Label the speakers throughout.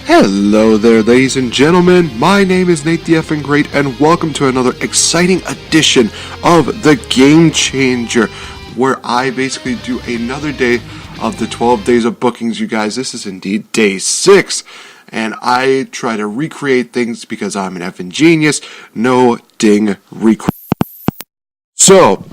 Speaker 1: Hello there, ladies and gentlemen. My name is Nate the Effing Great, and welcome to another exciting edition of The Game Changer, where I basically do another day of the 12 days of bookings, you guys. This is indeed day 6, and I try to recreate things because I'm an effing genius. No ding recreate. So,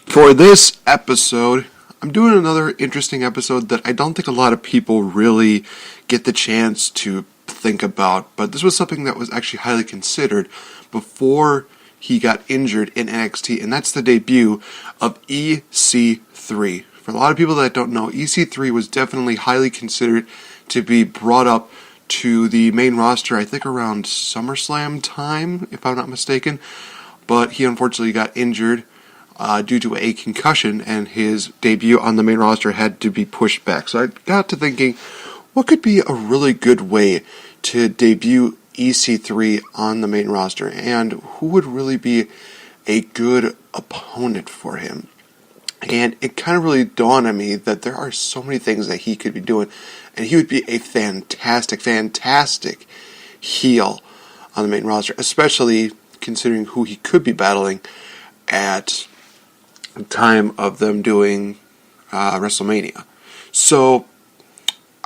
Speaker 1: for this episode, I'm doing another interesting episode that I don't think a lot of people really get the chance to think about, but this was something that was actually highly considered before he got injured in NXT, and that's the debut of EC3. For a lot of people that don't know, EC3 was definitely highly considered to be brought up to the main roster, I think around SummerSlam time, if I'm not mistaken, but he unfortunately got injured due to a concussion, and his debut on the main roster had to be pushed back. So I got to thinking, what could be a really good way to debut EC3 on the main roster, and who would really be a good opponent for him? And it kind of really dawned on me that there are so many things that he could be doing, and he would be a fantastic heel on the main roster, especially considering who he could be battling at the time of them doing WrestleMania. So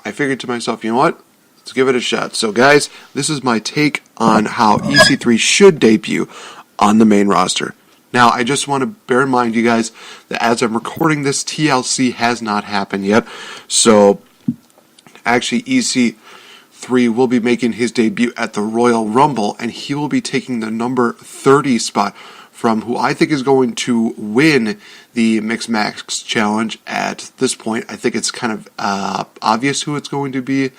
Speaker 1: I figured to myself, you know what? Let's give it a shot. So guys, this is my take on how EC3 should debut on the main roster. Now, I just want to bear in mind, you guys, that as I'm recording this, TLC has not happened yet. So actually, EC3 will be making his debut at the Royal Rumble, and he will be taking the number 30 spot from who I think is going to win the Mixed Match Challenge at this point. I think it's kind of obvious who it's going to be,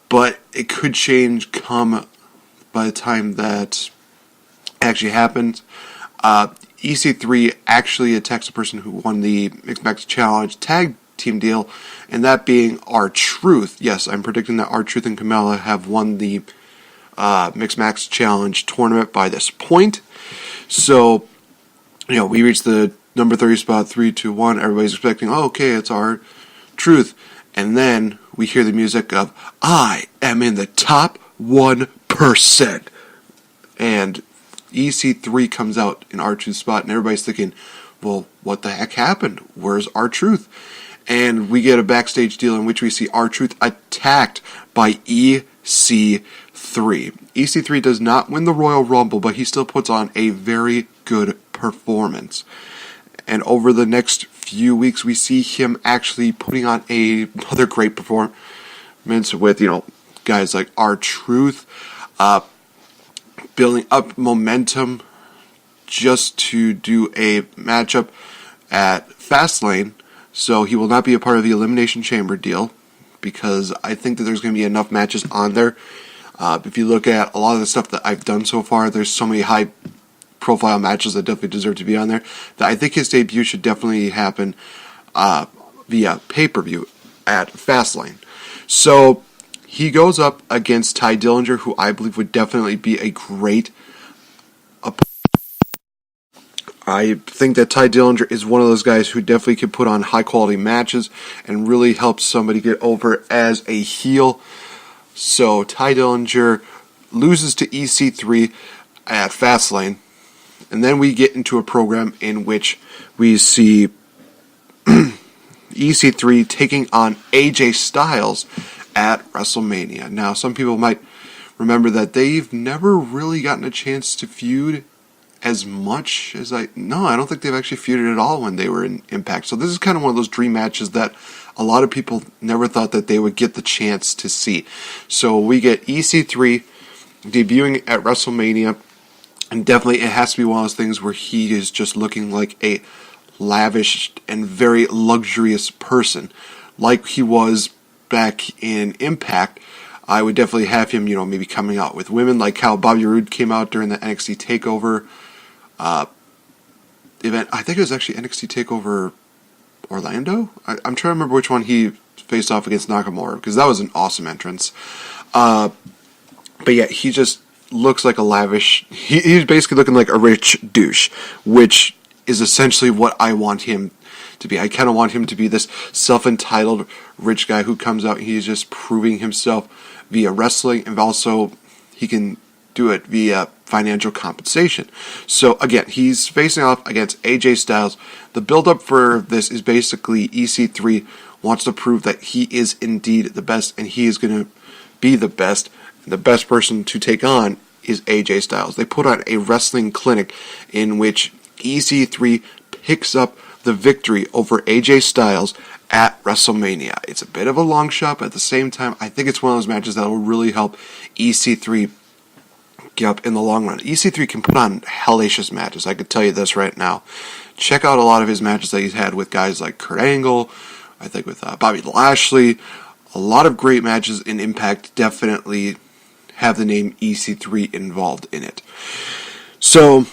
Speaker 1: but it could change come by the time that actually happens. EC3 actually attacks the person who won the Mixed Match Challenge tag team deal, and that being R-Truth. Yes, I'm predicting that R-Truth and Kamala have won the Mixed Match Challenge tournament by this point. So, you know, we reached the number 30 spot, 3, 2, 1. Everybody's expecting, oh, okay, it's R-Truth. And then we hear the music of, I am in the top 1%. And EC3 comes out in R-Truth's spot, and everybody's thinking, well, what the heck happened? Where's R-Truth? And we get a backstage deal in which we see R-Truth attacked by EC3. EC3 does not win the Royal Rumble, but he still puts on a very good performance. And over the next few weeks, we see him actually putting on another great performance with, you know, guys like R-Truth, building up momentum just to do a matchup at Fastlane. So he will not be a part of the Elimination Chamber deal, because I think that there's going to be enough matches on there. If you look at a lot of the stuff that I've done so far, there's so many high-profile matches that definitely deserve to be on there, that I think his debut should definitely happen via pay-per-view at Fastlane. So he goes up against Tye Dillinger, who I believe would definitely be a great opponent. I think that Tye Dillinger is one of those guys who definitely can put on high-quality matches and really help somebody get over as a heel. So Tye Dillinger loses to EC3 at Fastlane, and then we get into a program in which we see EC3 taking on AJ Styles at WrestleMania. Now, some people might remember that they've never really gotten a chance to feud as much as I don't think they've actually feuded at all when they were in Impact. So this is kind of one of those dream matches that a lot of people never thought that they would get the chance to see. So we get EC3 debuting at WrestleMania, and definitely it has to be one of those things where he is just looking like a lavish and very luxurious person, like he was back in Impact. I would definitely have him, you know, maybe coming out with women, like how Bobby Roode came out during the NXT TakeOver event. I think it was actually NXT TakeOver Orlando? I'm trying to remember which one he faced off against Nakamura, because that was an awesome entrance. But yeah, he just looks like a lavish... He's basically looking like a rich douche, which is essentially what I want him to be. I kind of want him to be this self-entitled rich guy who comes out and he's just proving himself via wrestling, and also he can do it via financial compensation. So again, he's facing off against AJ Styles. The build-up for this is basically EC3 wants to prove that he is indeed the best, and he is going to be the best. And the best person to take on is AJ Styles. They put on a wrestling clinic in which EC3 picks up the victory over AJ Styles at WrestleMania. It's a bit of a long shot, but at the same time, I think it's one of those matches that will really help EC3 get up in the long run. EC3 can put on hellacious matches. I could tell you this right now. Check out a lot of his matches that he's had with guys like Kurt Angle, I think with Bobby Lashley. A lot of great matches in Impact definitely have the name EC3 involved in it. So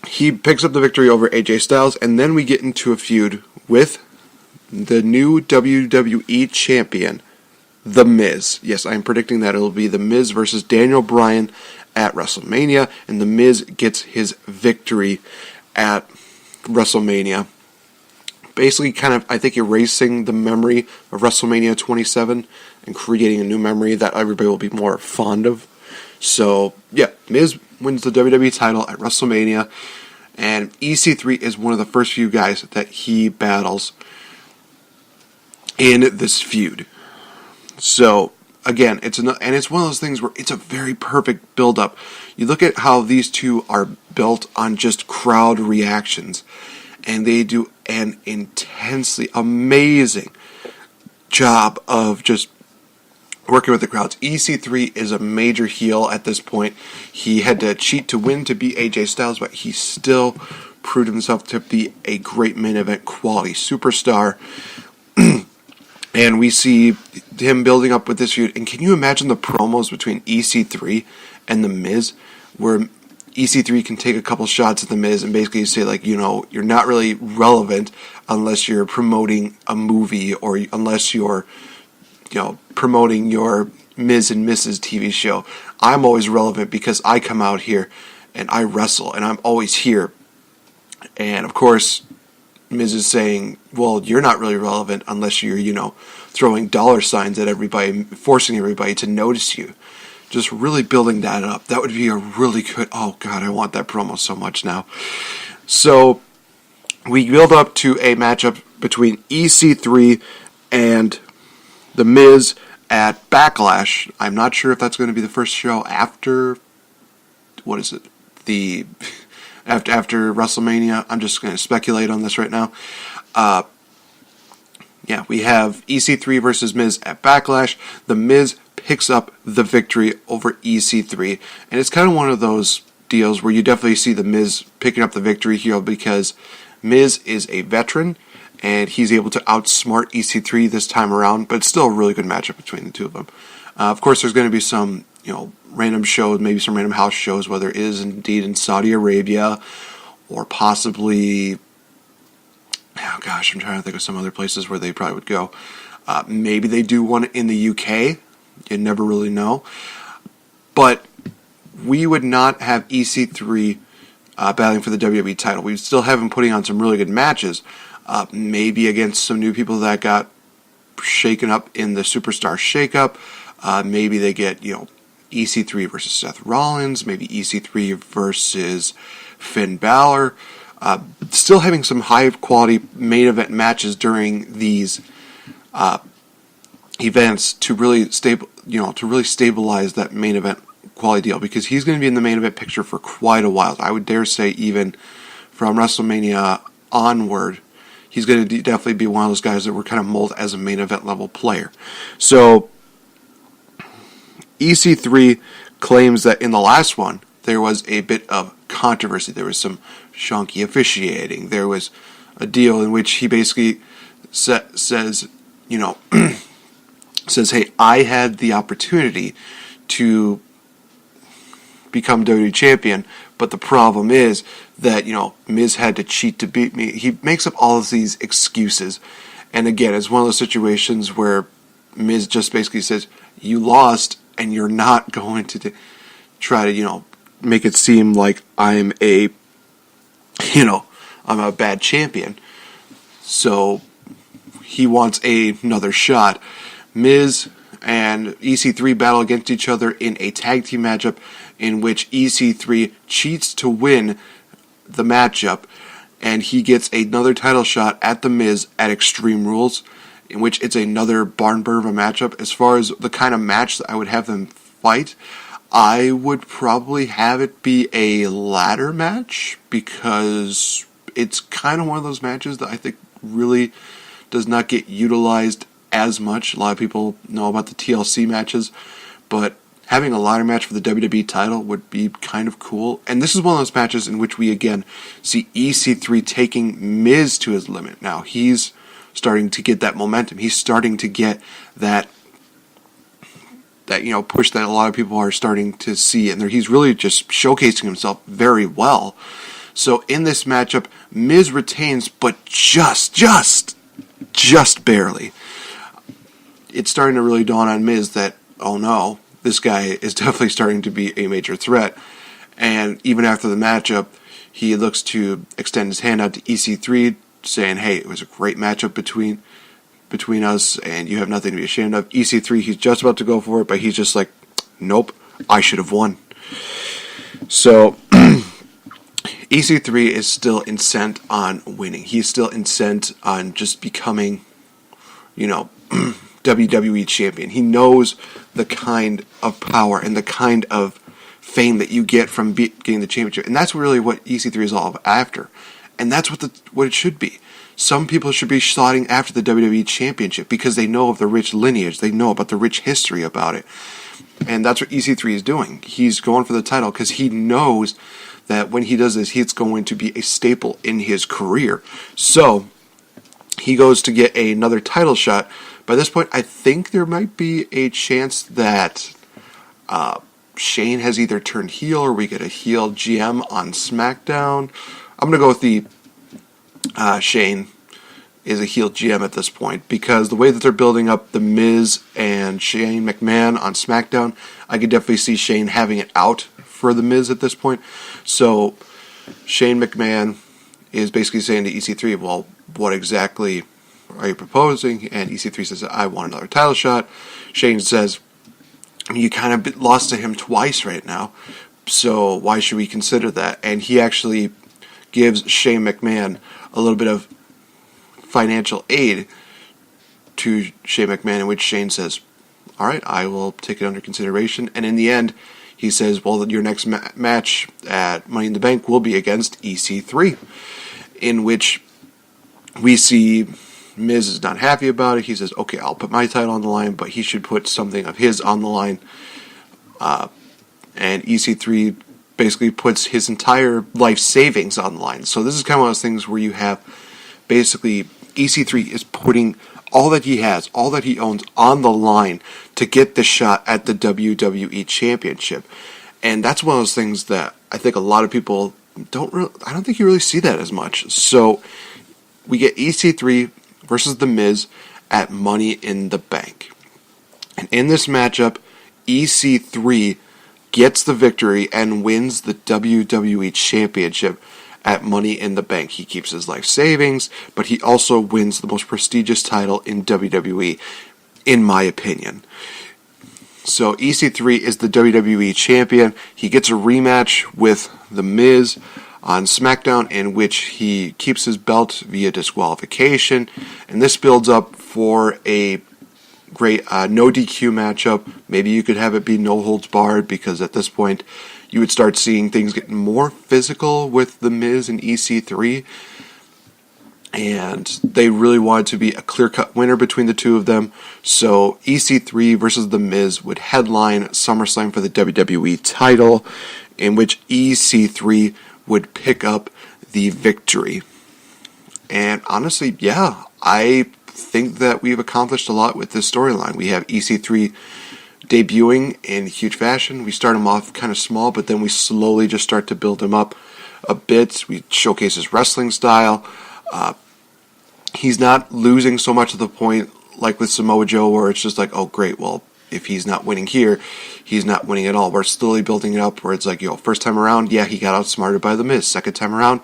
Speaker 1: he picks up the victory over AJ Styles, and then we get into a feud with the new WWE Champion, The Miz. Yes, I'm predicting that it'll be The Miz versus Daniel Bryan at WrestleMania, and The Miz gets his victory at WrestleMania. Basically, kind of, I think, erasing the memory of WrestleMania 27 and creating a new memory that everybody will be more fond of. So, yeah, Miz wins the WWE title at WrestleMania, and EC3 is one of the first few guys that he battles in this feud. So, again, it's one of those things where it's a very perfect build-up. You look at how these two are built on just crowd reactions, and they do an intensely amazing job of just working with the crowds. EC3 is a major heel at this point. He had to cheat to win to beat AJ Styles, but he still proved himself to be a great main event quality superstar. And we see him building up with this feud. And can you imagine the promos between EC3 and The Miz, where EC3 can take a couple shots at The Miz and basically say, like, you know, you're not really relevant unless you're promoting a movie or unless you're, you know, promoting your Miz and Mrs. TV show. I'm always relevant because I come out here and I wrestle and I'm always here. And of course, Miz is saying, well, you're not really relevant unless you're, you know, throwing dollar signs at everybody, forcing everybody to notice you. Just really building that up. That would be a really good, oh God, I want that promo so much now. So, we build up to a matchup between EC3 and The Miz at Backlash. I'm not sure if that's going to be the first show after, what is it? After WrestleMania. I'm just going to speculate on this right now. Yeah, we have EC3 versus Miz at Backlash. The Miz picks up the victory over EC3. And it's kind of one of those deals where you definitely see The Miz picking up the victory here because Miz is a veteran and he's able to outsmart EC3 this time around, but it's still a really good matchup between the two of them. Of course, there's going to be some, you know, random shows, maybe some random house shows, whether it is indeed in Saudi Arabia or possibly, oh gosh, I'm trying to think of some other places where they probably would go. Maybe they do one in the UK. You never really know. But we would not have EC3 battling for the WWE title. We'd still have him putting on some really good matches. Maybe against some new people that got shaken up in the Superstar Shakeup. Maybe they get, you know, EC3 versus Seth Rollins. Maybe EC3 versus Finn Balor. Still having some high quality main event matches during these events to really stabilize that main event quality deal, because he's going to be in the main event picture for quite a while. I would dare say even from WrestleMania onward, he's going to definitely be one of those guys that were kind of molded as a main event level player. So EC3 claims that in the last one there was a bit of controversy. There was some shonky officiating. There was a deal in which he basically says, you know, says, hey, I had the opportunity to become WWE champion, but the problem is that, you know, Miz had to cheat to beat me. He makes up all of these excuses. And again, it's one of those situations where Miz just basically says, you lost and you're not going to try to, you know, make it seem like I'm a bad champion. So he wants another shot. Miz and EC3 battle against each other in a tag team matchup in which EC3 cheats to win the matchup, and he gets another title shot at The Miz at Extreme Rules, in which it's another barn burner of a matchup. As far as the kind of match that I would have them fight, I would probably have it be a ladder match, because it's kind of one of those matches that I think really does not get utilized as much. A lot of people know about the TLC matches, but having a ladder match for the WWE title would be kind of cool. And this is one of those matches in which we again see EC3 taking Miz to his limit. Now he's starting to get that momentum. He's starting to get that push that a lot of people are starting to see, and he's really just showcasing himself very well. So in this matchup, Miz retains, but just barely. It's starting to really dawn on Miz that, oh no, this guy is definitely starting to be a major threat. And even after the matchup, he looks to extend his hand out to EC3, saying, hey, it was a great matchup between us, and you have nothing to be ashamed of. EC3, he's just about to go for it, but he's just like, nope, I should have won. So EC3 is still intent on winning. He's still intent on just becoming, WWE champion. He knows the kind of power and the kind of fame that you get from getting the championship, and that's really what EC3 is all after. And that's what it should be. Some people should be slotting after the WWE championship because they know of the rich lineage, they know about the rich history about it, and that's what EC3 is doing. He's going for the title because he knows that when he does this, it's going to be a staple in his career. So he goes to get another title shot. By this point, I think there might be a chance that Shane has either turned heel or we get a heel GM on SmackDown. I'm going to go with the Shane is a heel GM at this point, because the way that they're building up The Miz and Shane McMahon on SmackDown, I could definitely see Shane having it out for The Miz at this point. So Shane McMahon is basically saying to EC3, well, what exactly are you proposing? And EC3 says, I want another title shot. Shane says, you kind of lost to him twice right now, so why should we consider that? And he actually gives Shane McMahon a little bit of financial aid to Shane McMahon, in which Shane says, all right, I will take it under consideration. And in the end, he says, well, your next match at Money in the Bank will be against EC3, in which we see Miz is not happy about it. He says, okay, I'll put my title on the line, but he should put something of his on the line. And EC3 basically puts his entire life savings on the line. So this is kind of one of those things where you have basically EC3 is putting all that he has, all that he owns on the line to get the shot at the WWE Championship. And that's one of those things that I think a lot of people I don't think you really see that as much. So we get EC3 versus The Miz at Money in the Bank. And in this matchup, EC3 gets the victory and wins the WWE Championship at Money in the Bank. He keeps his life savings, but he also wins the most prestigious title in WWE, in my opinion. So EC3 is the WWE Champion. He gets a rematch with The Miz on SmackDown, in which he keeps his belt via disqualification, and this builds up for a great no DQ matchup. Maybe you could have it be no holds barred, because at this point you would start seeing things getting more physical with The Miz and EC3, and they really wanted to be a clear-cut winner between the two of them. So EC3 versus The Miz would headline SummerSlam for the WWE title, in which EC3 would pick up the victory. And honestly, yeah, I think that we've accomplished a lot with this storyline. We have EC3 debuting in huge fashion. We start him off kind of small, but then we slowly just start to build him up a bit. We showcase his wrestling style. He's not losing so much to the point like with Samoa Joe, where it's just like, oh great, well, if he's not winning here, he's not winning at all. We're slowly building it up where it's like, first time around, yeah, he got outsmarted by The Miz. Second time around,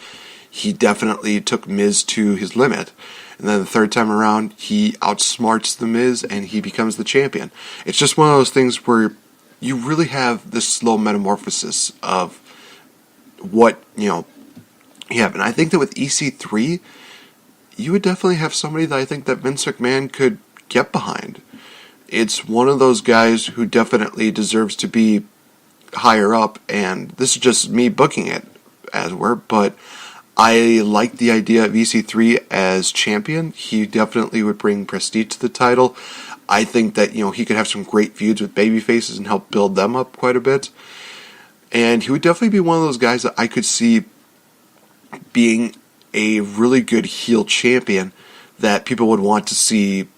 Speaker 1: he definitely took Miz to his limit. And then the third time around, he outsmarts the Miz and he becomes the champion. It's just one of those things where you really have this slow metamorphosis of what, you have. And I think that with EC3, you would definitely have somebody that I think that Vince McMahon could get behind. It's one of those guys who definitely deserves to be higher up, and this is just me booking it, as it were, but I like the idea of EC3 as champion. He definitely would bring prestige to the title. I think that, he could have some great feuds with baby faces and help build them up quite a bit. And he would definitely be one of those guys that I could see being a really good heel champion that people would want to see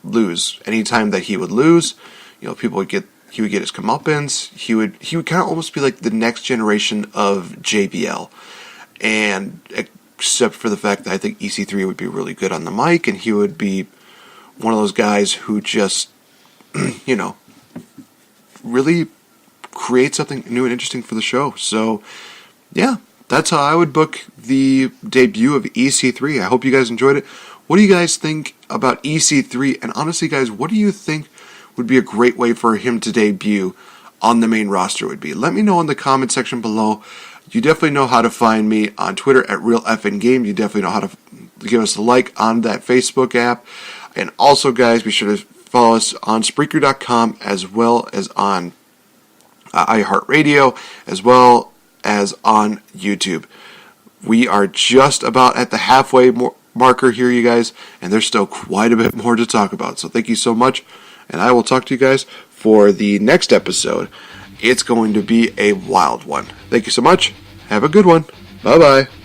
Speaker 1: lose. Anytime that he would lose, he would get his comeuppance. He would kind of almost be like the next generation of JBL. And except for the fact that I think EC3 would be really good on the mic, and he would be one of those guys who just, really create something new and interesting for the show. So, yeah, that's how I would book the debut of EC3. I hope you guys enjoyed it. What do you guys think about EC3? And honestly, guys, what do you think would be a great way for him to debut on the main roster would be? Let me know in the comment section below. You definitely know how to find me on Twitter at RealFNGame. You definitely know how to give us a like on that Facebook app. And also, guys, be sure to follow us on Spreaker.com as well as on iHeartRadio, as well as on YouTube. We are just about at the halfway marker here, you guys, and there's still quite a bit more to talk about. So thank you so much, and I will talk to you guys for the next episode. It's going to be a wild one. Thank you so much. Have a good one. Bye-bye.